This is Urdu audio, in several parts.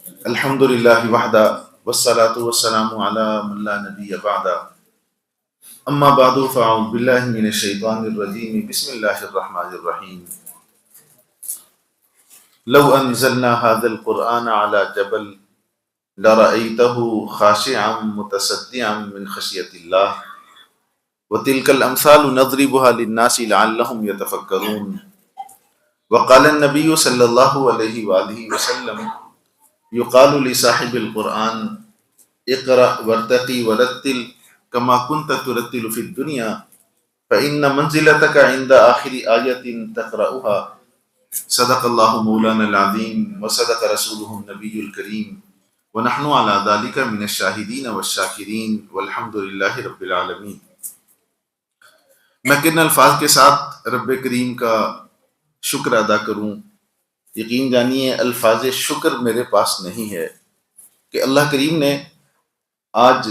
الحمد للہ وحدہ والصلاة والسلام علی من لا نبی بعد اما بعد فاعوذ باللہ من الشیطان الرجیم بسم اللہ الرحمن الرحیم لو انزلنا هذا القرآن على جبل لرأيته خاشعا متصدعا من خشیۃ اللہ وتلك الامثال نضربها للناس لعلهم يتفکرون وقال النبی صلی اللہ علیہ وآلہ وسلم یقال لصاحب القرآن اقرأ وارتقی ورتل کما کنت ترتل فی الدنیا فإن منزلتک عند آخر آیت تقرأها صدق اللہ مولانا العظیم وصدق رسولہ النبی الکریم ونحن على ذلك من الشاہدین والشاکرین والحمد للہ رب العالمین۔ میں کن الفاظ کے ساتھ رب کریم کا شکر ادا کروں؟ یقین جانیے الفاظ شکر میرے پاس نہیں ہے کہ اللہ کریم نے آج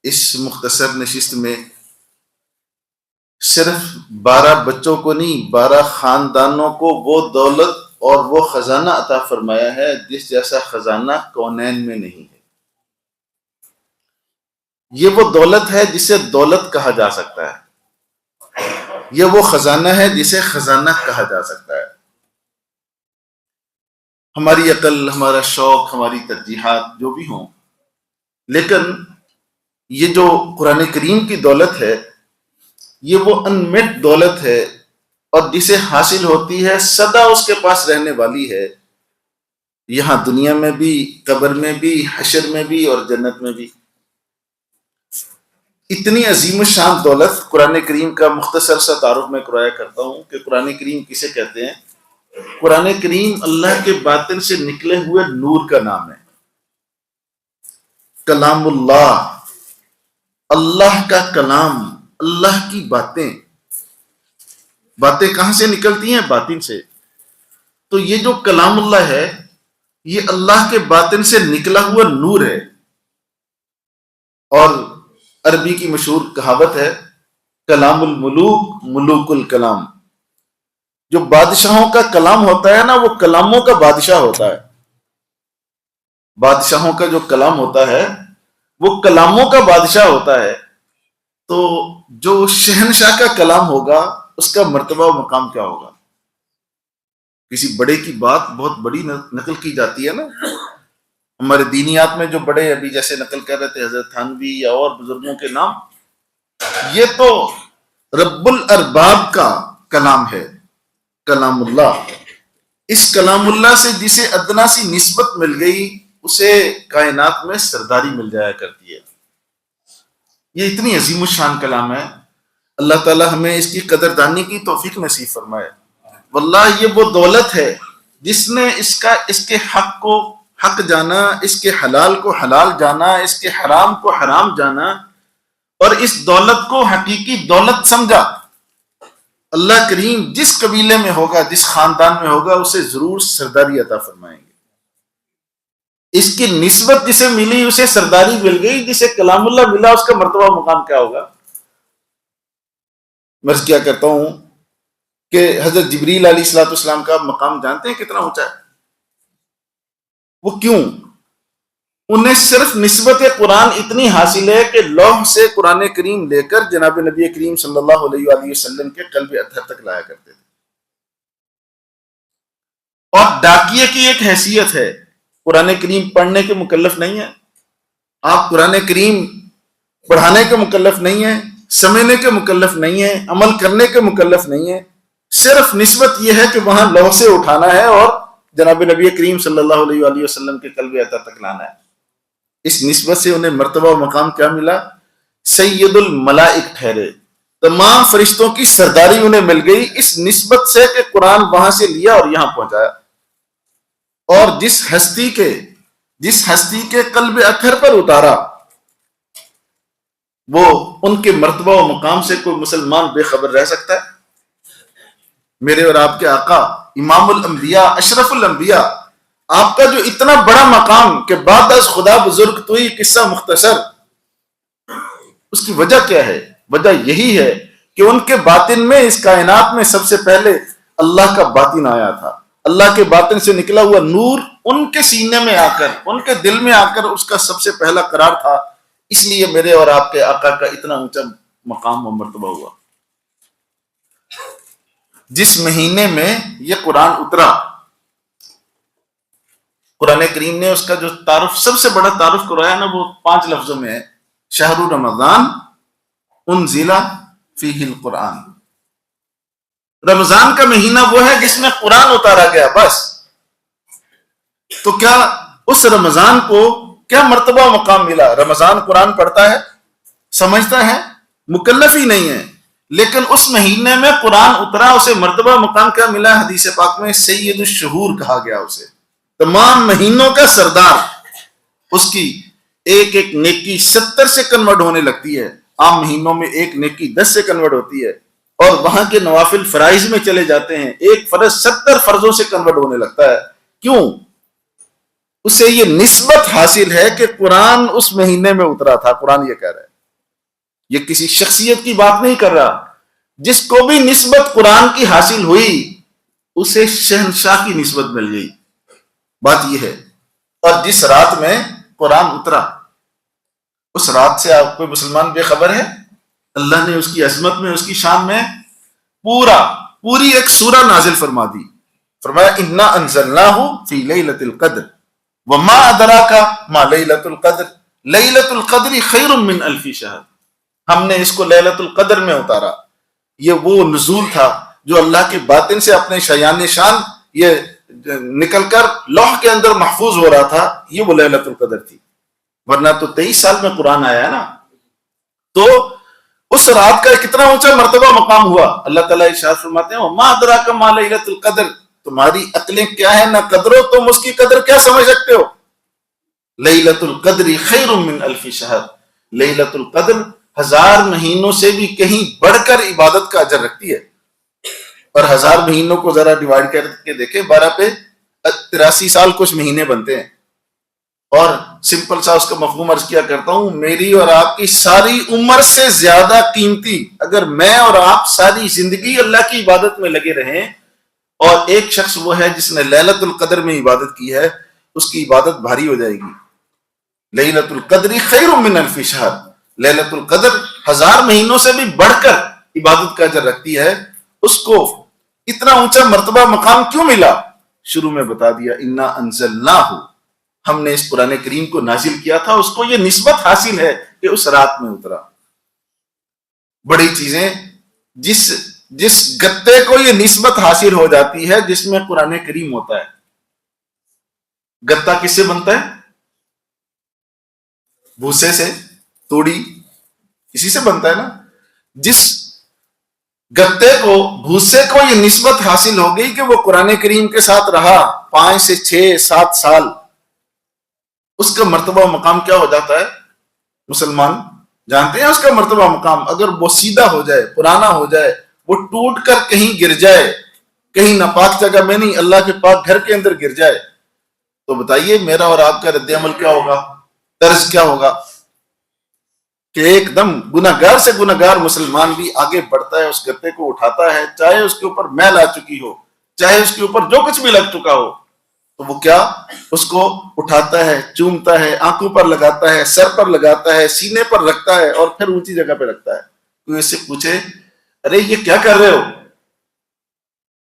اس مختصر نشست میں صرف 12 بچوں کو نہیں 12 خاندانوں کو وہ دولت اور وہ خزانہ عطا فرمایا ہے جس جیسا خزانہ کونین میں نہیں ہے۔ یہ وہ دولت ہے جسے دولت کہا جا سکتا ہے، یہ وہ خزانہ ہے جسے خزانہ کہا جا سکتا ہے۔ ہماری عقل، ہمارا شوق، ہماری ترجیحات جو بھی ہوں، لیکن یہ جو قرآن کریم کی دولت ہے یہ وہ انمٹ دولت ہے اور جسے حاصل ہوتی ہے سدا اس کے پاس رہنے والی ہے، یہاں دنیا میں بھی، قبر میں بھی، حشر میں بھی اور جنت میں بھی۔ اتنی عظیم الشان دولت قرآن کریم کا مختصر سا تعارف میں کرایا کرتا ہوں کہ قرآن کریم کسے کہتے ہیں۔ قرآن کریم اللہ کے باطن سے نکلے ہوئے نور کا نام ہے، کلام اللہ، اللہ کا کلام، اللہ کی باتیں۔ باتیں کہاں سے نکلتی ہیں؟ باطن سے۔ تو یہ جو کلام اللہ ہے یہ اللہ کے باطن سے نکلا ہوا نور ہے، اور عربی کی مشہور کہاوت ہے کلام الملوک ملوک الکلام۔ جو بادشاہوں کا کلام ہوتا ہے نا وہ کلاموں کا بادشاہ ہوتا ہے۔ بادشاہوں کا جو کلام ہوتا ہے وہ کلاموں کا بادشاہ ہوتا ہے۔ تو جو شہنشاہ کا کلام ہوگا اس کا مرتبہ و مقام کیا ہوگا؟ کسی بڑے کی بات بہت بڑی نقل کی جاتی ہے نا، ہمارے دینیات میں جو بڑے ابھی جیسے نقل کر رہے تھے حضرت تھانوی یا اور بزرگوں کے نام، یہ تو رب الارباب کا کلام ہے، کلام اللہ۔ اس کلام اللہ سے جسے ادنا سی نسبت مل گئی اسے کائنات میں سرداری مل جایا کرتی ہے۔ یہ اتنی عظیم الشان کلام ہے، اللہ تعالی ہمیں اس کی قدردانی کی توفیق نصیب فرمائے۔ واللہ یہ وہ دولت ہے جس نے اس کے حق کو حق جانا، اس کے حلال کو حلال جانا، اس کے حرام کو حرام جانا، اور اس دولت کو حقیقی دولت سمجھا۔ اللہ کریم جس قبیلے میں ہوگا، جس خاندان میں ہوگا اسے ضرور سرداری عطا فرمائیں گے۔ اس کی نسبت جسے ملی اسے سرداری مل گئی، جسے کلام اللہ ملا اس کا مرتبہ مقام کیا ہوگا؟ میں کیا کرتا ہوں کہ حضرت جبریل علیہ الصلوۃ والسلام کا مقام جانتے ہیں کتنا اونچا ہے؟ وہ کیوں؟ انہیں صرف نسبت قرآن اتنی حاصل ہے کہ لوح سے قرآن کریم لے کر جناب نبی کریم صلی اللہ علیہ وآلہ وسلم کے قلب اطہر تک لایا کرتے تھے۔ اور ڈاکیے کی ایک حیثیت ہے، قرآن کریم پڑھنے کے مکلف نہیں ہے، آپ قرآن کریم پڑھانے کے مکلف نہیں ہیں، سمجھنے کے مکلف نہیں ہیں، عمل کرنے کے مکلف نہیں ہیں، صرف نسبت یہ ہے کہ وہاں لوح سے اٹھانا ہے اور جناب نبی کریم صلی اللہ علیہ وآلہ وسلم کے قلب اطہر تک لانا ہے۔ اس نسبت سے انہیں مرتبہ و مقام کیا ملا؟ سید الملائک ٹھہرے، تمام فرشتوں کی سرداری انہیں مل گئی اس نسبت سے کہ قرآن وہاں سے لیا اور یہاں پہنچایا۔ اور جس ہستی کے قلب اطہر پر اتارا وہ ان کے مرتبہ و مقام سے کوئی مسلمان بے خبر رہ سکتا ہے؟ میرے اور آپ کے آقا امام الانبیاء اشرف الانبیاء، آپ کا جو اتنا بڑا مقام کہ بعد از خدا بزرگ تو ہی قصہ مختصر، اس کی وجہ کیا ہے؟ وجہ یہی ہے کہ ان کے باطن میں، اس کائنات میں سب سے پہلے اللہ کا باطن آیا تھا، اللہ کے باطن سے نکلا ہوا نور ان کے سینے میں آ کر، ان کے دل میں آ کر اس کا سب سے پہلا قرار تھا، اس لیے میرے اور آپ کے آقا کا اتنا اونچا مقام و مرتبہ ہوا۔ جس مہینے میں یہ قرآن اترا، قرآن کریم نے اس کا جو تعارف، سب سے بڑا تعارف کرایا نا، وہ 5 لفظوں میں ہے، شہر رمضان انزل فیہ القرآن۔ رمضان کا مہینہ وہ ہے جس میں قرآن اتارا گیا، بس۔ تو کیا اس رمضان کو کیا مرتبہ مقام ملا؟ رمضان قرآن پڑھتا ہے، سمجھتا ہے، مکلف ہی نہیں ہے، لیکن اس مہینے میں قرآن اترا، اسے مرتبہ مقام کیا ملا؟ حدیث پاک میں سید الشہور کہا گیا اسے، تمام مہینوں کا سردار۔ اس کی ایک ایک نیکی 70 سے کنورٹ ہونے لگتی ہے، عام مہینوں میں ایک نیکی 10 سے کنورٹ ہوتی ہے، اور وہاں کے نوافل فرائض میں چلے جاتے ہیں، ایک فرض 70 فرضوں سے کنورٹ ہونے لگتا ہے۔ کیوں؟ اسے یہ نسبت حاصل ہے کہ قرآن اس مہینے میں اترا تھا۔ قرآن یہ کہہ رہا ہے، یہ کسی شخصیت کی بات نہیں کر رہا، جس کو بھی نسبت قرآن کی حاصل ہوئی اسے شہنشاہ کی نسبت مل گئی، بات یہ ہے۔ اور جس رات میں قرآن اترا، اس رات سے آپ کوئی مسلمان بے خبر ہے؟ اللہ نے اس کی عظمت میں، اس کی شان میں پوری ایک سورہ نازل فرما دی۔ فرمایا انا انزلناہ فی لیلۃ القدر وما ادراک ما لیلۃ القدر لیلۃ القدر خیر من الف شہر۔ ہم نے اس کو لیلۃ القدر میں اتارا۔ یہ وہ نزول تھا جو اللہ کے باطن سے اپنے شایان شان یہ نکل کر لوح کے اندر محفوظ ہو رہا تھا، یہ وہ لیلۃ القدر تھی۔ ورنہ تو 23 سال میں قرآن آیا ہے نا۔ تو اس رات کا کتنا اونچا مرتبہ مقام ہوا۔ اللہ تعالیٰ ارشاد فرماتے ہیں وما ادراک ما لیلۃ القدر، تمہاری عقلیں کیا ہے نہ قدرو، تم اس کی قدر کیا سمجھ سکتے ہو؟ لیلۃ القدر خیر من الف شہر، لیلۃ القدر 1000 مہینوں سے بھی کہیں بڑھ کر عبادت کا اجر رکھتی ہے۔ اور 1000 مہینوں کو ذرا ڈیوائڈ کر کے دیکھیں، 12 پہ 83 سال کچھ مہینے بنتے ہیں۔ اور سمپل سا اس کا مفہوم عرض کیا کرتا ہوں، میری اور آپ کی ساری عمر سے زیادہ قیمتی اگر میں اور آپ ساری زندگی اللہ کی عبادت میں لگے رہیں، اور ایک شخص وہ ہے جس نے لیلۃ القدر میں عبادت کی ہے، اس کی عبادت بھاری ہو جائے گی۔ لیلۃ القدر خیر من الف شہر، لیلۃ القدر 1000 مہینوں سے بھی بڑھ کر عبادت کا اجر رکھتی ہے۔ اس کو اتنا اونچا مرتبہ مقام کیوں ملا؟ شروع میں بتا دیا انا انزلناہ، ہم نے اس قرآن کریم کو نازل کیا تھا، اس کو یہ نسبت حاصل ہے کہ اس رات میں اترا۔ بڑی چیزیں، جس گتے کو یہ نسبت حاصل ہو جاتی ہے جس میں قرآن کریم ہوتا ہے۔ گتا کس سے بنتا ہے؟ بھوسے سے، توڑی، اسی سے بنتا ہے نا۔ جس گتے کو، بھوسے کو یہ نسبت حاصل ہو گئی کہ وہ قرآن کریم کے ساتھ رہا 5 سے 6 7 سال، اس کا مرتبہ مقام کیا ہو جاتا ہے؟ مسلمان جانتے ہیں اس کا مرتبہ مقام؟ اگر وہ سیدھا ہو جائے، پرانا ہو جائے، وہ ٹوٹ کر کہیں گر جائے، کہیں ناپاک جگہ میں نہیں، اللہ کے پاک گھر کے اندر گر جائے، تو بتائیے میرا اور آپ کا رد عمل کیا ہوگا؟ طرز کیا ہوگا؟ کہ ایک دم گناہگار سے گناہگار مسلمان بھی آگے بڑھتا ہے، اس گتے کو اٹھاتا ہے، چاہے اس کے اوپر میل آ چکی ہو، چاہے اس کے اوپر جو کچھ بھی لگ چکا ہو، تو وہ کیا اس کو اٹھاتا ہے، چومتا ہے، آنکھوں پر لگاتا ہے، سر پر لگاتا ہے، سینے پر رکھتا ہے، اور پھر اونچی جگہ پہ رکھتا ہے۔ کوئی اس سے پوچھے ارے یہ کیا کر رہے ہو؟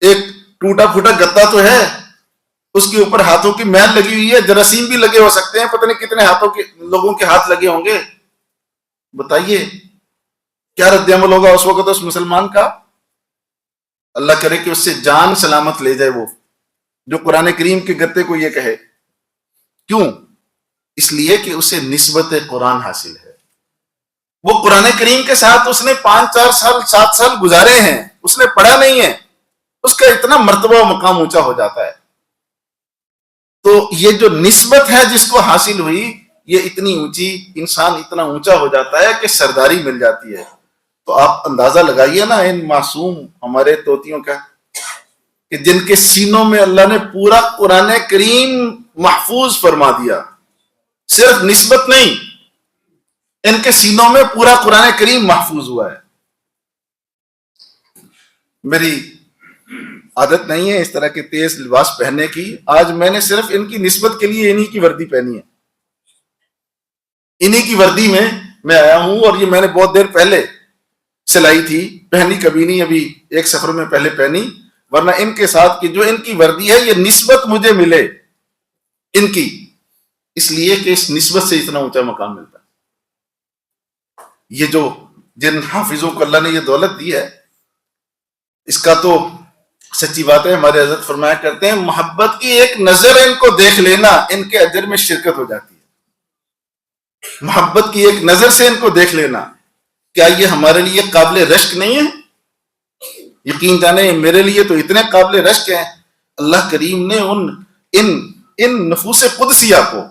ایک ٹوٹا پھوٹا گتا تو ہے، اس کے اوپر ہاتھوں کی میل لگی ہوئی ہے، جراثیم بھی لگے ہو سکتے ہیں، پتہ نہیں کتنے ہاتھوں کے لوگوں کے ہاتھ لگے ہوں گے، بتائیے کیا رد عمل ہوگا اس وقت اس مسلمان کا؟ اللہ کرے کہ اس سے جان سلامت لے جائے وہ جو قرآن کریم کے گتے کو یہ کہے۔ کیوں؟ اس لیے کہ اسے نسبت قرآن حاصل ہے۔ وہ قرآن کریم کے ساتھ اس نے 5 4 سال 7 سال گزارے ہیں، اس نے پڑھا نہیں ہے، اس کا اتنا مرتبہ و مقام اونچا ہو جاتا ہے۔ تو یہ جو نسبت ہے جس کو حاصل ہوئی، یہ اتنی اونچی، انسان اتنا اونچا ہو جاتا ہے کہ سرداری مل جاتی ہے۔ تو آپ اندازہ لگائیے نا ان معصوم ہمارے طوطیوں کا، کہ جن کے سینوں میں اللہ نے پورا قرآن کریم محفوظ فرما دیا، صرف نسبت نہیں، ان کے سینوں میں پورا قرآن کریم محفوظ ہوا ہے۔ میری عادت نہیں ہے اس طرح کے تیز لباس پہننے کی. آج میں نے صرف ان کی نسبت کے لیے انہی کی وردی پہنی ہے, انہی کی وردی میں آیا ہوں, اور یہ میں نے بہت دیر پہلے سلائی تھی, پہنی کبھی نہیں, ابھی ایک سفر میں پہلے پہنی, ورنہ ان کے ساتھ کی جو ان کی وردی ہے یہ نسبت مجھے ملے ان کی, اس لیے کہ اس نسبت سے اتنا اونچا مقام ملتا ہے. یہ جو جن حافظوں کو اللہ نے یہ دولت دی ہے, اس کا تو سچی بات ہے, ہمارے حضرت فرمایا کرتے ہیں محبت کی ایک نظر ان کو دیکھ لینا ان کے اجر میں شرکت ہو جاتی ہے. محبت کی ایک نظر سے ان کو دیکھ لینا, کیا یہ ہمارے لیے قابل رشک نہیں ہے؟ یقین جانے میرے لیے تو اتنے قابل رشک ہیں. اللہ کریم نے ان نفوس قدسیہ کو,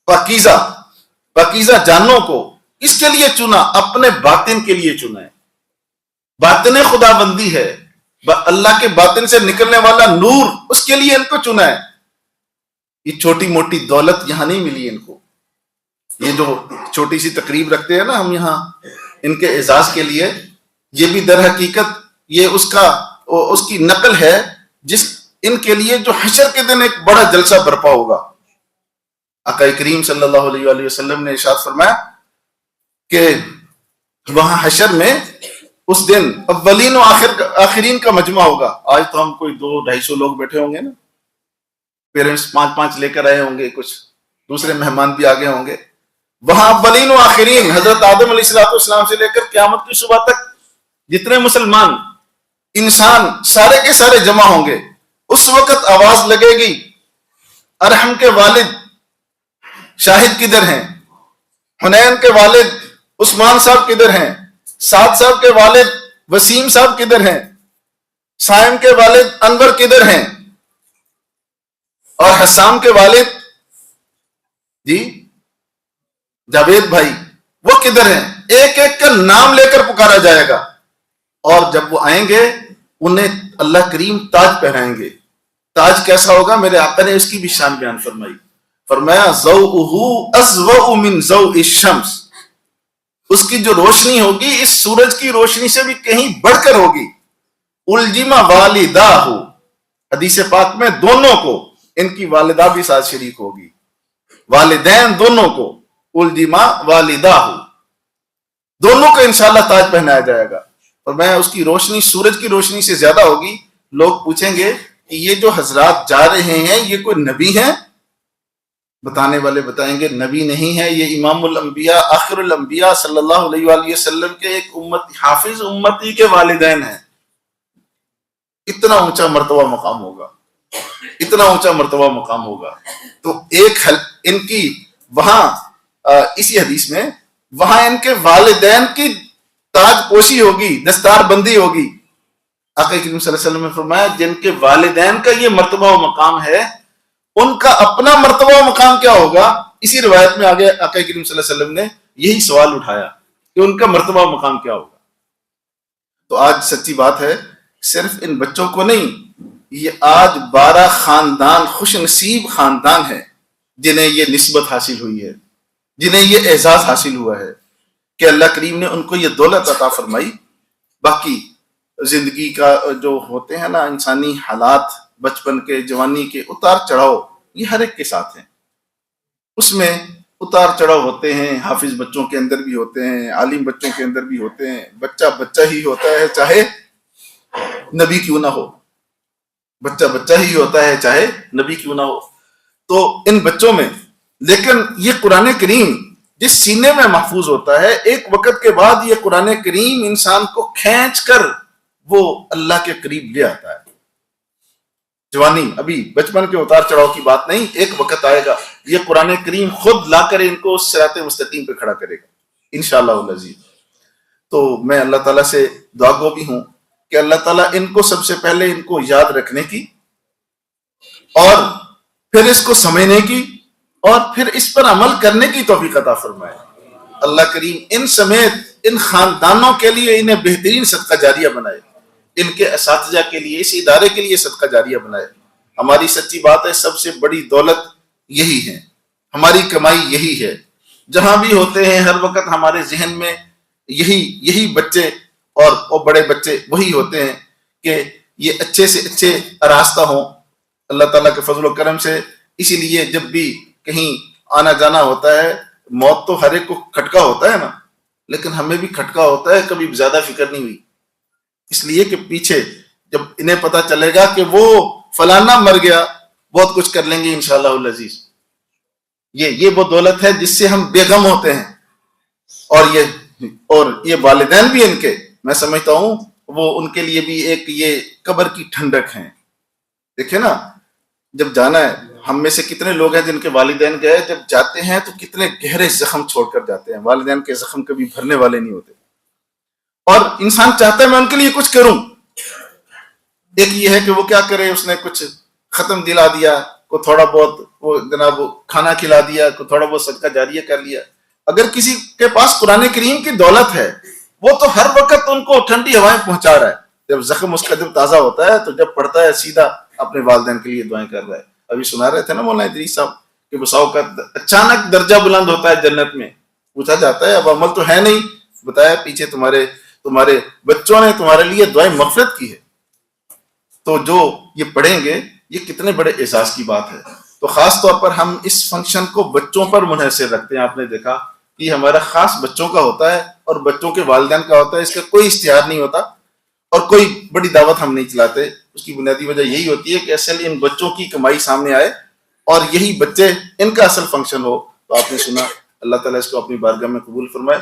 پاکیزہ جانوں کو اس کے لیے چنا, اپنے باطن کے لیے چنا ہے. باطن خدا بندی ہے, اللہ کے باطن سے نکلنے والا نور, اس کے لیے ان کو چنا ہے. یہ چھوٹی موٹی دولت یہاں نہیں ملی ان کو. یہ جو چھوٹی سی تقریب رکھتے ہیں نا ہم یہاں ان کے اعزاز کے لیے, یہ بھی در حقیقت یہ اس کی نقل ہے جس ان کے لیے جو حشر کے دن ایک بڑا جلسہ برپا ہوگا. آقا کریم صلی اللہ علیہ وآلہ وسلم نے ارشاد فرمایا کہ وہاں حشر میں اس دن اولین و آخرین کا مجمع ہوگا. آج تو ہم کوئی 200-250 لوگ بیٹھے ہوں گے نا, پیرنٹس 5-5 لے کر آئے ہوں گے, کچھ دوسرے مہمان بھی آگے ہوں گے. وہاں اولین و آخرین حضرت آدم علیہ السلام سے لے کر قیامت کی صبح تک جتنے مسلمان انسان سارے کے سارے جمع ہوں گے. اس وقت آواز لگے گی, ارحم کے والد شاہد کدھر ہیں, حنین کے والد عثمان صاحب کدھر ہیں, سعد صاحب کے والد وسیم صاحب کدھر ہیں, سائم کے والد انور کدھر ہیں, اور حسام کے والد جی جاوید بھائی وہ کدھر ہیں. ایک ایک کا نام لے کر پکارا جائے گا, اور جب وہ آئیں گے انہیں اللہ کریم تاج پہنائیں گے. تاج کیسا ہوگا؟ میرے آقا نے اس کی بھی شان بیان فرمائی, فرمایا ضوءہ اضوء من ضوء الشمس, اس کی جو روشنی ہوگی اس سورج کی روشنی سے بھی کہیں بڑھ کر ہوگی. الجم والداہ, حدیث پاک میں دونوں کو, ان کی والدہ بھی ساتھ شریک ہوگی, والدین دونوں کو, الجم والداہ دونوں کو انشاءاللہ تاج پہنایا جائے گا. اور میں اس کی روشنی سورج کی روشنی سے زیادہ ہوگی. لوگ پوچھیں گے کہ یہ جو حضرات جا رہے ہیں یہ کوئی نبی ہیں؟ بتانے والے بتائیں گے نبی نہیں ہے, یہ امام الانبیاء آخر الانبیاء صلی اللہ علیہ وآلہ وسلم کے ایک حافظ امتی کے والدین ہیں. اتنا اونچا مرتبہ مقام ہوگا, اتنا اونچا مرتبہ مقام ہوگا. تو ایک ان کی وہاں اسی حدیث میں وہاں ان کے والدین کی تاج پوشی ہوگی, دستار بندی ہوگی. آقا کریم صلی اللہ علیہ وسلم نے فرمایا جن کے والدین کا یہ مرتبہ و مقام ہے ان کا اپنا مرتبہ و مقام کیا ہوگا. اسی روایت میں آگے آقا کریم صلی اللہ علیہ وسلم نے یہی سوال اٹھایا کہ ان کا مرتبہ و مقام کیا ہوگا. تو آج سچی بات ہے صرف ان بچوں کو نہیں, یہ آج 12 خاندان خوش نصیب خاندان ہیں جنہیں یہ نسبت حاصل ہوئی ہے, جنہیں یہ اعزاز حاصل ہوا ہے کہ اللہ کریم نے ان کو یہ دولت عطا فرمائی. باقی زندگی کا جو ہوتے ہیں نا انسانی حالات, بچپن کے جوانی کے اتار چڑھاؤ, یہ ہر ایک کے ساتھ ہیں. اس میں اتار چڑھاؤ ہوتے ہیں, حافظ بچوں کے اندر بھی ہوتے ہیں, عالم بچوں کے اندر بھی ہوتے ہیں. بچہ بچہ ہی ہوتا ہے چاہے نبی کیوں نہ ہو, بچہ بچہ ہی ہوتا ہے چاہے نبی کیوں نہ ہو. تو ان بچوں میں لیکن یہ قرآن کریم جس سینے میں محفوظ ہوتا ہے, ایک وقت کے بعد یہ قرآن کریم انسان کو کھینچ کر وہ اللہ کے قریب لے آتا ہے. جوانی ابھی بچپن کے اتار چڑھاؤ کی بات نہیں, ایک وقت آئے گا یہ قرآن کریم خود لا کر ان کو صراط مستقیم پہ کھڑا کرے گا انشاءاللہ العزیز. تو میں اللہ تعالیٰ سے دعا گو بھی ہوں کہ اللہ تعالیٰ ان کو سب سے پہلے ان کو یاد رکھنے کی, اور پھر اس کو سمجھنے کی, اور پھر اس پر عمل کرنے کی توفیق عطا فرمائے. اللہ کریم ان سمیت ان خاندانوں کے لیے انہیں بہترین صدقہ جاریہ بنائے, ان کے اساتذہ کے لیے, اس ادارے کے لیے صدقہ جاریہ بنائے. ہماری سچی بات ہے سب سے بڑی دولت یہی ہے, ہماری کمائی یہی ہے. جہاں بھی ہوتے ہیں ہر وقت ہمارے ذہن میں یہی بچے اور بڑے بچے وہی ہوتے ہیں کہ یہ اچھے سے اچھے آراستہ ہوں اللہ تعالیٰ کے فضل و کرم سے. اسی لیے جب بھی کہیں آنا جانا ہوتا ہے، موت تو ہر ایک کو کھٹکا ہوتا ہے نا، لیکن ہمیں بھی کھٹکا ہوتا ہے، کبھی زیادہ فکر نہیں ہوئی. اس لیے کہ پیچھے جب انہیں پتا چلے گا کہ وہ فلانا مر گیا، بہت کچھ کر لیں گے انشاءاللہ العزیز. یہ وہ دولت ہے جس سے ہم بے غم ہوتے ہیں. اور یہ والدین بھی ان کے، میں سمجھتا ہوں وہ ان کے لیے بھی ایک یہ قبر کی ٹھنڈک ہیں. دیکھیں نا، جب جانا ہے، ہم میں سے کتنے لوگ ہیں جن کے والدین گئے، جب جاتے ہیں تو کتنے گہرے زخم چھوڑ کر جاتے ہیں. والدین کے زخم کبھی بھرنے والے نہیں ہوتے، اور انسان چاہتا ہے میں ان کے لیے کچھ کروں. ایک یہ ہے کہ وہ کیا کرے، اس نے کچھ ختم دلا دیا، کو تھوڑا بہت وہ جناب کھانا کھلا دیا، کو تھوڑا بہت صدقہ جاریہ کر لیا. اگر کسی کے پاس قرآن کریم کی دولت ہے، وہ تو ہر وقت ان کو ٹھنڈی ہوائیں پہنچا رہا ہے. جب زخم اس کا جب تازہ ہوتا ہے تو جب پڑتا ہے سیدھا اپنے والدین کے لیے دعائیں کر رہا ہے. ابھی سنا رہے تھے نا مولانا ادریس صاحب کہ بساؤ کا اچانک درجہ بلند ہوتا ہے جنت میں. پوچھا جاتا ہے اب عمل تو ہے نہیں، بتایا پیچھے تمہارے بچوں نے تمہارے لیے دعائیں مغفرت کی ہے. تو جو یہ پڑھیں گے، یہ کتنے بڑے اعزاز کی بات ہے. تو خاص طور پر ہم اس فنکشن کو بچوں پر منحصر رکھتے ہیں. آپ نے دیکھا کہ ہمارا خاص بچوں کا ہوتا ہے اور بچوں کے والدین کا ہوتا ہے. اس کا کوئی اشتہار نہیں ہوتا اور کوئی بڑی دعوت ہم نہیں چلاتے. اس کی بنیادی وجہ یہی ہوتی ہے کہ اصل ان بچوں کی کمائی سامنے آئے اور یہی بچے ان کا اصل فنکشن ہو. تو آپ نے سنا، اللہ تعالیٰ اس کو اپنی بارگاہ میں قبول فرمائے.